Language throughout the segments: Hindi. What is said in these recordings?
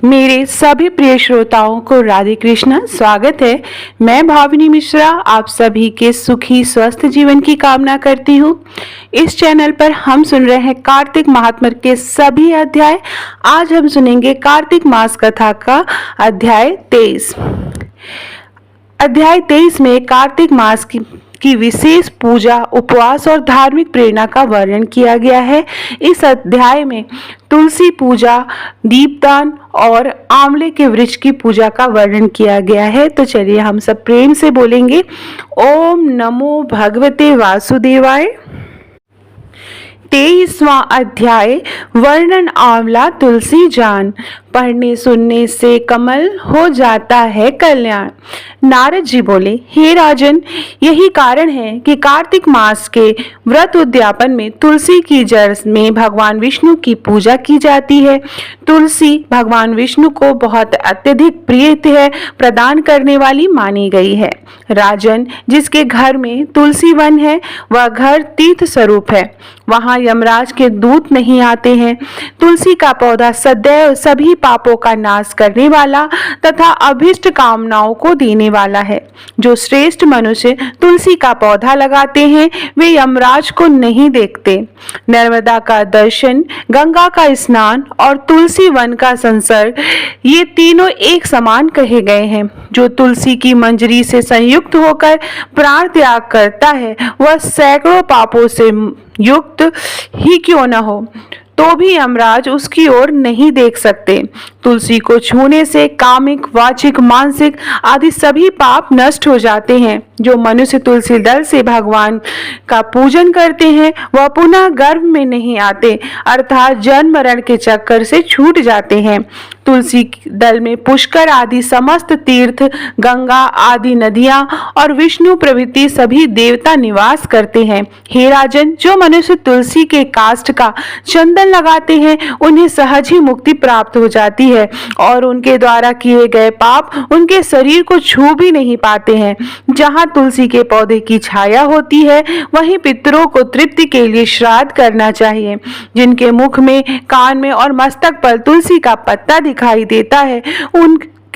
मेरे सभी प्रिय श्रोताओं को राधे कृष्णा। स्वागत है। मैं भाविनी मिश्रा आप सभी के सुखी स्वस्थ जीवन की कामना करती हूँ। इस चैनल पर हम सुन रहे हैं कार्तिक महात्म्य के सभी अध्याय। आज हम सुनेंगे कार्तिक मास कथा का अध्याय 23। अध्याय 23 में कार्तिक मास की विशेष पूजा, उपवास और धार्मिक प्रेरणा का वर्णन किया गया है। इस अध्याय में तुलसी पूजा, दीपदान और आंवले के वृक्ष की पूजा का वर्णन किया गया है। तो चलिए हम सब प्रेम से बोलेंगे, ओम नमो भगवते वासुदेवाय। 23वां अध्याय वर्णन आंवला तुलसी जान। पढ़ने सुनने से कमल हो जाता है कल्याण। नारद जी बोले, हे राजन, यही कारण है कि कार्तिक मास के व्रत उद्यापन में तुलसी की जड़ में भगवान विष्णु की पूजा की जाती है। तुलसी भगवान विष्णु को बहुत अत्यधिक प्रिय है, प्रदान करने वाली मानी गई है। राजन, जिसके घर में तुलसी वन है वह घर तीर्थ स्वरूप है, वहां यमराज के दूत नहीं आते हैं। तुलसी का पौधा सदैव सभी पापों का नाश करने वाला तथा अभिष्ट कामनाओं को देने वाला है। जो श्रेष्ठ मनुष्य तुलसी का पौधा लगाते हैं वे यमराज को नहीं देखते। नर्मदा का दर्शन, गंगा का स्नान और तुलसी वन का संसर्ग, ये तीनों एक समान कहे गए हैं। जो तुलसी की मंजरी से संयुक्त होकर प्राण त्याग करता है वह सैकड़ों पापों से युक्त ही क्यों न हो तो भी यमराज उसकी ओर नहीं देख सकते। तुलसी को छूने से कामिक, वाचिक, मानसिक आदि सभी पाप नष्ट हो जाते हैं। जो मनुष्य तुलसी दल से भगवान का पूजन करते हैं वह पुनः गर्भ में नहीं आते, अर्थात जन्म मरण के चक्कर से छूट जाते हैं। तुलसी दल में पुष्कर आदि समस्त तीर्थ, गंगा आदि नदियां और विष्णु प्रभृति सभी देवता निवास करते हैं। हे राजन, जो मनुष्य तुलसी के काष्ठ का चंदन लगाते हैं उन्हें सहज ही मुक्ति प्राप्त हो जाती है और उनके द्वारा किए गए पाप उनके शरीर को छू भी नहीं पाते हैं। जहाँ तुलसी के पौधे की छाया होती है वहीं पितरों को तृप्ति के लिए श्राद्ध करना चाहिए। जिनके मुख में, कान में और मस्तक पर तुलसी का पत्ता दिखाई देता है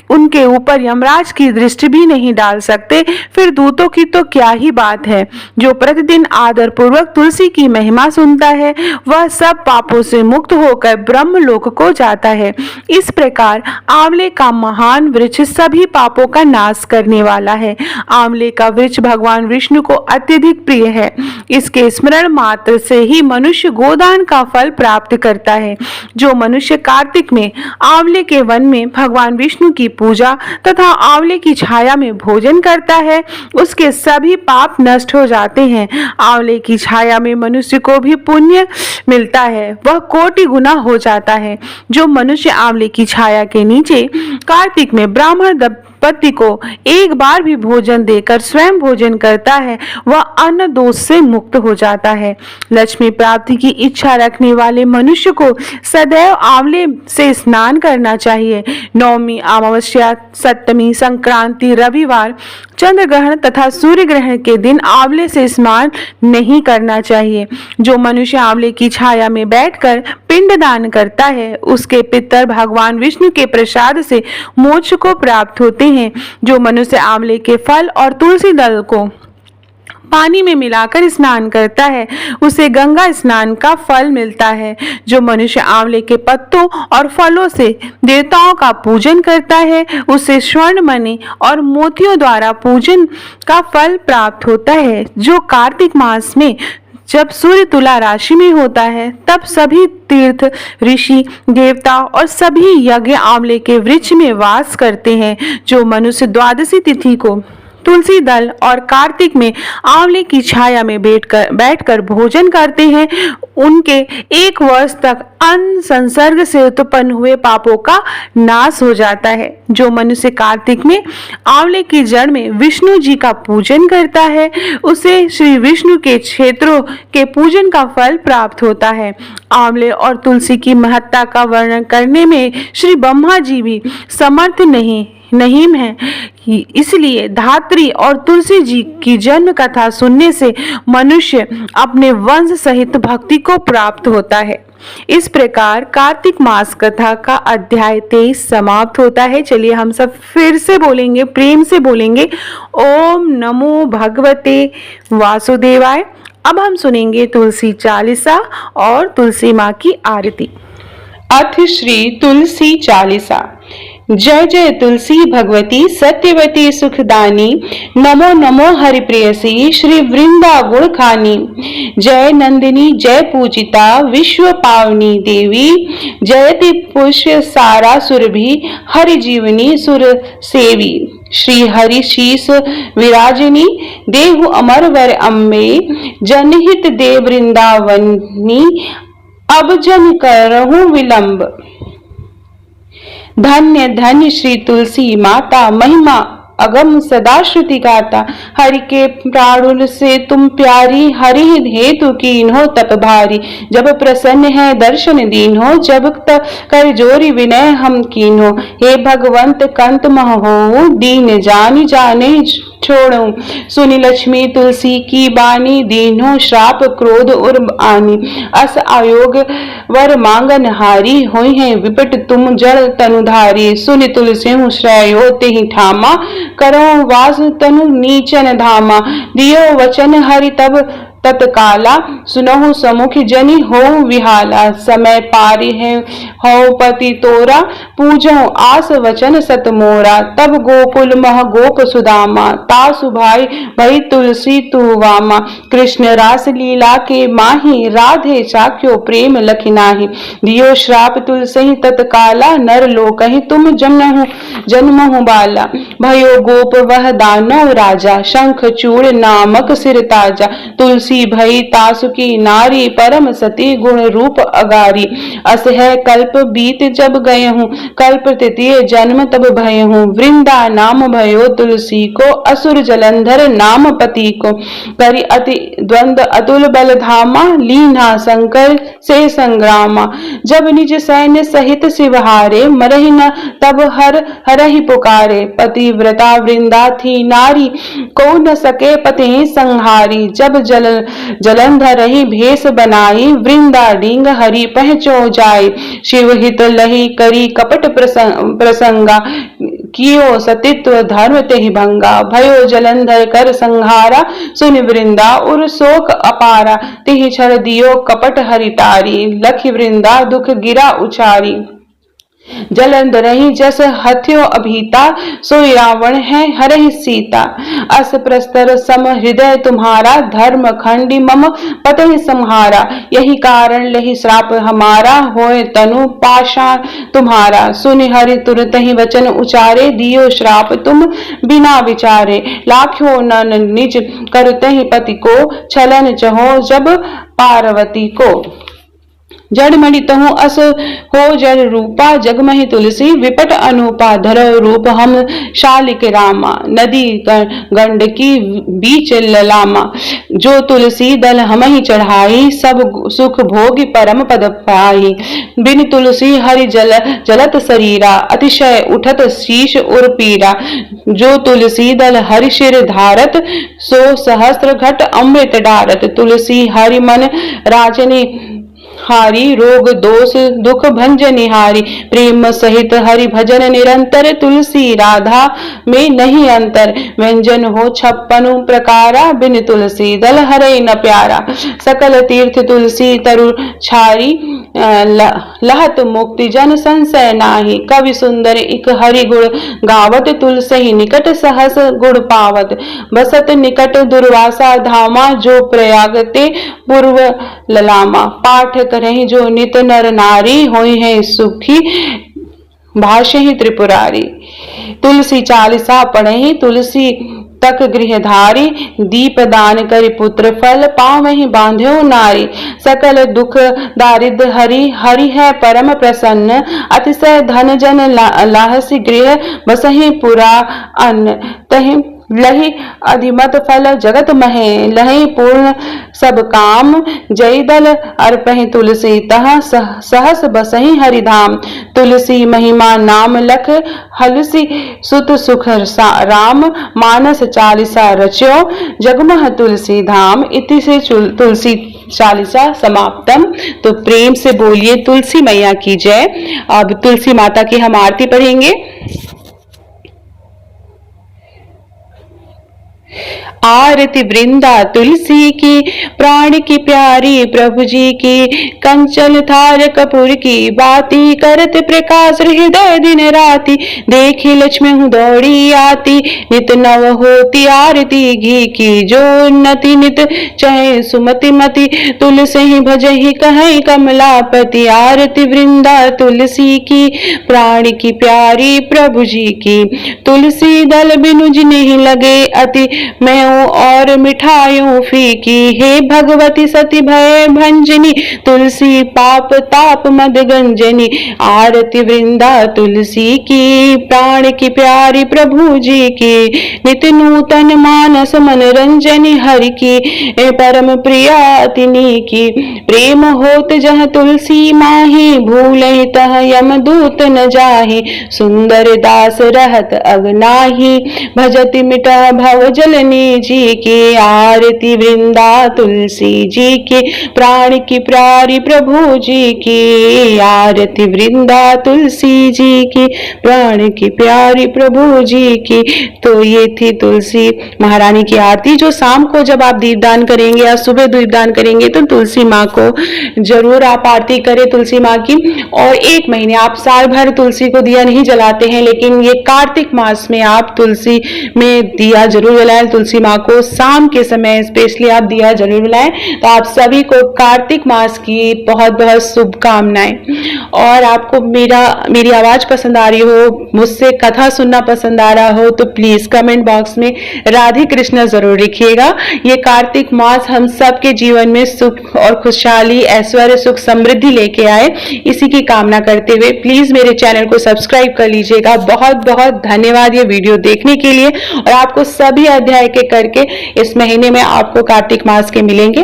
उनके ऊपर यमराज की दृष्टि भी नहीं डाल सकते, फिर दूतों की तो क्या ही बात है। जो प्रतिदिन आदर पूर्वक तुलसी की महिमा सुनता है वह सब पापों से मुक्त होकर ब्रह्म लोक को जाता है। इस प्रकार आंवले का महान वृक्ष सभी पापों का नाश करने वाला है। आंवले का वृक्ष भगवान विष्णु को अत्यधिक प्रिय है। इसके स्मरण मात्र से ही मनुष्य गोदान का फल प्राप्त करता है। जो मनुष्य कार्तिक में आंवले के वन में भगवान विष्णु की पूजा तथा आंवले की छाया में भोजन करता है उसके सभी पाप नष्ट हो जाते हैं। आंवले की छाया में मनुष्य को भी पुण्य मिलता है, वह कोटि गुना हो जाता है। जो मनुष्य आंवले की छाया के नीचे कार्तिक में ब्राह्मण दंपति को एक बार भी भोजन देकर स्वयं भोजन करता है वह अन्न दोष से मुक्त हो जाता है। लक्ष्मी प्राप्ति की इच्छा रखने वाले मनुष्य को सदैव आंवले से स्नान करना चाहिए। नवमी, अमावस्या, सप्तमी, संक्रांति, रविवार, चंद्र ग्रहण तथा सूर्य ग्रहण के दिन आंवले से स्नान नहीं करना चाहिए। जो मनुष्य आंवले की छाया में बैठकर पिंडदान करता है उसके पितर भगवान विष्णु के प्रसाद से मोक्ष को प्राप्त होते हैं। जो मनुष्य आंवले के फल और तुलसी दल को पानी में मिलाकर स्नान करता है उसे गंगा स्नान का फल मिलता है। जो मनुष्य आंवले के पत्तों और फलों से देवताओं का पूजन करता है उसे स्वर्ण, मणि और मोतियों द्वारा पूजन का फल प्राप्त होता है। जो कार्तिक मास में जब सूर्य तुला राशि में होता है तब सभी तीर्थ, ऋषि, देवता और सभी यज्ञ आंवले के वृक्ष में वास करते हैं। जो मनुष्य द्वादशी तिथि को तुलसी दल और कार्तिक में आंवले की छाया में बैठकर भोजन करते हैं उनके एक वर्ष तक अन्न संसर्ग से उत्पन्न हुए पापों का नाश हो जाता है। जो मनुष्य कार्तिक में आंवले की जड़ में विष्णु जी का पूजन करता है उसे श्री विष्णु के क्षेत्रों के पूजन का फल प्राप्त होता है। आंवले और तुलसी की महत्ता का वर्णन करने में श्री ब्रह्मा जी भी समर्थ नहीं है। इसलिए धात्री और तुलसी जी की जन्म कथा सुनने से मनुष्य अपने वंश सहित भक्ति को प्राप्त होता है। इस प्रकार कार्तिक मास कथा का अध्याय 23 समाप्त होता है। चलिए हम सब फिर से बोलेंगे, प्रेम से बोलेंगे, ओम नमो भगवते वासुदेवाय। अब हम सुनेंगे तुलसी चालीसा और तुलसी माँ की आरती। अथ श्री तुलसी चालीसा। जय जय तुलसी भगवती सत्यवती सुखदानी, नमो नमो हरिप्रियसी श्री वृंदा गुण खानी। जय नंदिनी जय पूजिता विश्व पावनी देवी, जयति पुष्य सारा सुरभि हरि जीवनी सुर सेवी। श्री हरि शीस विराजिनी देहु अमर वर अम्बे, जनहित दे वृंदावनी अब जन करहूं विलंब। धन्य धन्य श्री तुलसी माता, महिमा अगम सदा श्रुति गाता। हरि के प्राणुल से तुम प्यारी, हरि हेतु कीन्हो तप भारी। जब प्रसन्न है दर्शन दीन्हो, जब तक कर जोरी विनय हम कीन्हो। हे भगवंत कंत महो, दीन जानी जाने छोड़ो। सुनी लक्ष्मी तुलसी की बानी, दीन्हो श्राप क्रोध उर आनी। अस आयोग वर मांगन हारी, होई है विपट तुम जड़ तनुधारी। सुनि तुलसी श्रेयो तेहि ठामा, करो वास तनु नीचन धामा। दियो वचन हरि तब तत्काला, सुनहु समुख जनि हो विहाला। समय पारी है हो पति तोरा, पूजो आस वचन सत मोरा। तब गोकुल मह गोप सुदामा, तासु भाई भई तुलसी तू वामा। कृष्ण रास लीला के माही, राधे चाख्यो प्रेम लखिनाही। दियो श्राप तुलसी तत्काला, नर लोकहि तुम जन्महु बाला। भयो गोप वह दानव राजा, शंख चूड़ नामक सिर ताजा। तुलसी भई तासु की नारी, परम सती गुण रूप अगारी। अस है कल्प बीत जब गए हूँ, कल्प तृतीय जन्म तब भय हूँ। वृंदा नाम भयो तुलसी को, असुर जलंधर नाम पति को। करि अति द्वंद अतुल बल धामा, लीना शंकर से संग्रामा। जब निज सैन्य सहित शिवहारे, मरहि न तब हरहि पुकारे। पतिव्रता वृंदा थी नारी, को न सके पति संहारी। जब जलंधर ही भेष बनाई, वृंदा डींग हरि पहचो जाय। शिव हित लही करी कपट प्रसंगा, कियो सतित्व धर्म तेहि भंगा। भयो जलंधर कर संहारा, सुनि वृंदा उर शोक अपारा। तिहि छड़ दियो कपट हरि टारी, लखि वृंदा दुख गिरा उचारी। जलंधरहि जस हथ्यो अभीता, सोई रावण है हरहि सीता। अस प्रस्तर सम हृदय तुम्हारा, धर्म खंडी मम पतहि संहारा। यही कारण लही श्राप हमारा, होए तनु पाषाण तुम्हारा। सुनि हरि तुरत ही वचन उचारे, दियो श्राप तुम बिना विचारे। लाख्यो नन निज करतहि पति को, छलन चहो जब पार्वती को। जड़मणि तहु अस हो जड़ रूपा, जगमहि तुलसी विपट अनुपा। धरो रूप हम शालिक रामा, नदी गंडकी बीच ललामा। जो तुलसी दल हमहि चढ़ाई, सब सुख भोगी परम पद पाई। बिन तुलसी हरि जलत शरीरा, अतिशय उठत शीश उर पीरा। जो तुलसी दल हरि शिर धारत, सो सहस्त्र घट अमृत डारत। तुलसी हरि मन राजनी हारी, रोग दोष दुख भंजनिहारी। प्रेम सहित हरि भजन निरंतर, तुलसी राधा में नहीं अंतर। व्यंजन हो 56 प्रकारा, बिन तुलसी दल हरे न प्यारा। सकल तीर्थ तुलसी तरु छारी, लहत मुक्ति जन संशय नाही। कवि सुंदर इक हरि गुण गावत, तुलसी निकट सहस गुण पावत। बसत निकट दुर्वासा धामा, जो प्रयागते पूर्व ललामा। पाठ करहि जो नित नर नारी, होई है सुखी भाष्य ही त्रिपुरारी। तुलसी चालीसा पढ़हि तुलसी तक गृहधारी, दीप दान करि पुत्र फल, पावहि बांध्यो नारी। सकल दुख दारिद्र हरि, हरि है परम प्रसन्न। अतिशय धन जन लाहसी गृह, बसहि पुरा अन्न। तहि लहि अधिमत फल जगत महे, लहि पूर्ण सब काम, जय दल अर्पहि तुलसी तह सहस बसहि हरिधाम। तुलसी महिमा नाम लख हलसी सुत सुख राम, मानस चालीसा रच्यो जगमह तुलसी धाम। इति से तुलसी चालीसा समाप्तम। तो प्रेम से बोलिए तुलसी मैया की जय। अब तुलसी माता की हम आरती पढ़ेंगे। आरती वृंदा तुलसी की, प्राण की प्यारी प्रभु जी की, कंचन थार कपूर की बाती, करत प्रकाश हृदय दिन राती, देखी लक्ष्मी हूँ दौड़ी आती, नित नव होती आरती घी की, जो उन्नति नित चहे सुमति मति, तुलसी ही भजहि कहीं कमलापति। आरती वृंदा तुलसी की, प्राण की प्यारी प्रभु जी की, तुलसी दल बिनु जिन्हि लगे अति, मैं और मिठाइयों फीकी, हे भगवती सती भय भंजनी, तुलसी पाप ताप मद गंजनी। आरती वृंदा तुलसी की, प्राण की प्यारी प्रभु जी की, नित नूतन मानस मनोरंजनी, हरि की परम प्रिया तिनी की, प्रेम होत जह तुलसी माही, भूलहि तह यमदूत न जाहि, सुंदर दास रहत अगनाही, भजति मिटा भव जलनी जी की। आरती वृंदा तुलसी जी की, प्राण की प्यारी प्रभु जी की, आरती वृंदा तुलसी जी की, प्राण की प्यारी प्रभु जी की। तो ये थी तुलसी महारानी की आरती, जो शाम को जब आप दीपदान करेंगे या सुबह दीपदान करेंगे तो तुलसी माँ को जरूर आप आरती करें तुलसी माँ की। और 1 महीने, आप साल भर तुलसी को दिया नहीं जलाते हैं, लेकिन ये कार्तिक मास में आप तुलसी में दिया जरूर जलाएं। तुलसी माँ को शाम के समय स्पेशली आप दिया जरूर जलाएं। तो आप सभी को कार्तिक मास की बहुत बहुत शुभकामनाएं। और आपको मेरी आवाज पसंद आ रही हो, मुझसे कथा सुनना पसंद आ रहा हो, तो प्लीज कमेंट बॉक्स में राधे कृष्ण जरूर लिखिएगा। ये कार्तिक मास हम सबके जीवन में सुख और खुशहाली, ऐश्वर्य, सुख, समृद्धि लेके आए, इसी की कामना करते हुए प्लीज मेरे चैनल को सब्सक्राइब कर लीजिएगा। बहुत बहुत धन्यवाद ये वीडियो देखने के लिए। और आपको सभी अध्याय के करके इस महीने में आपको कार्तिक मास के मिलेंगे।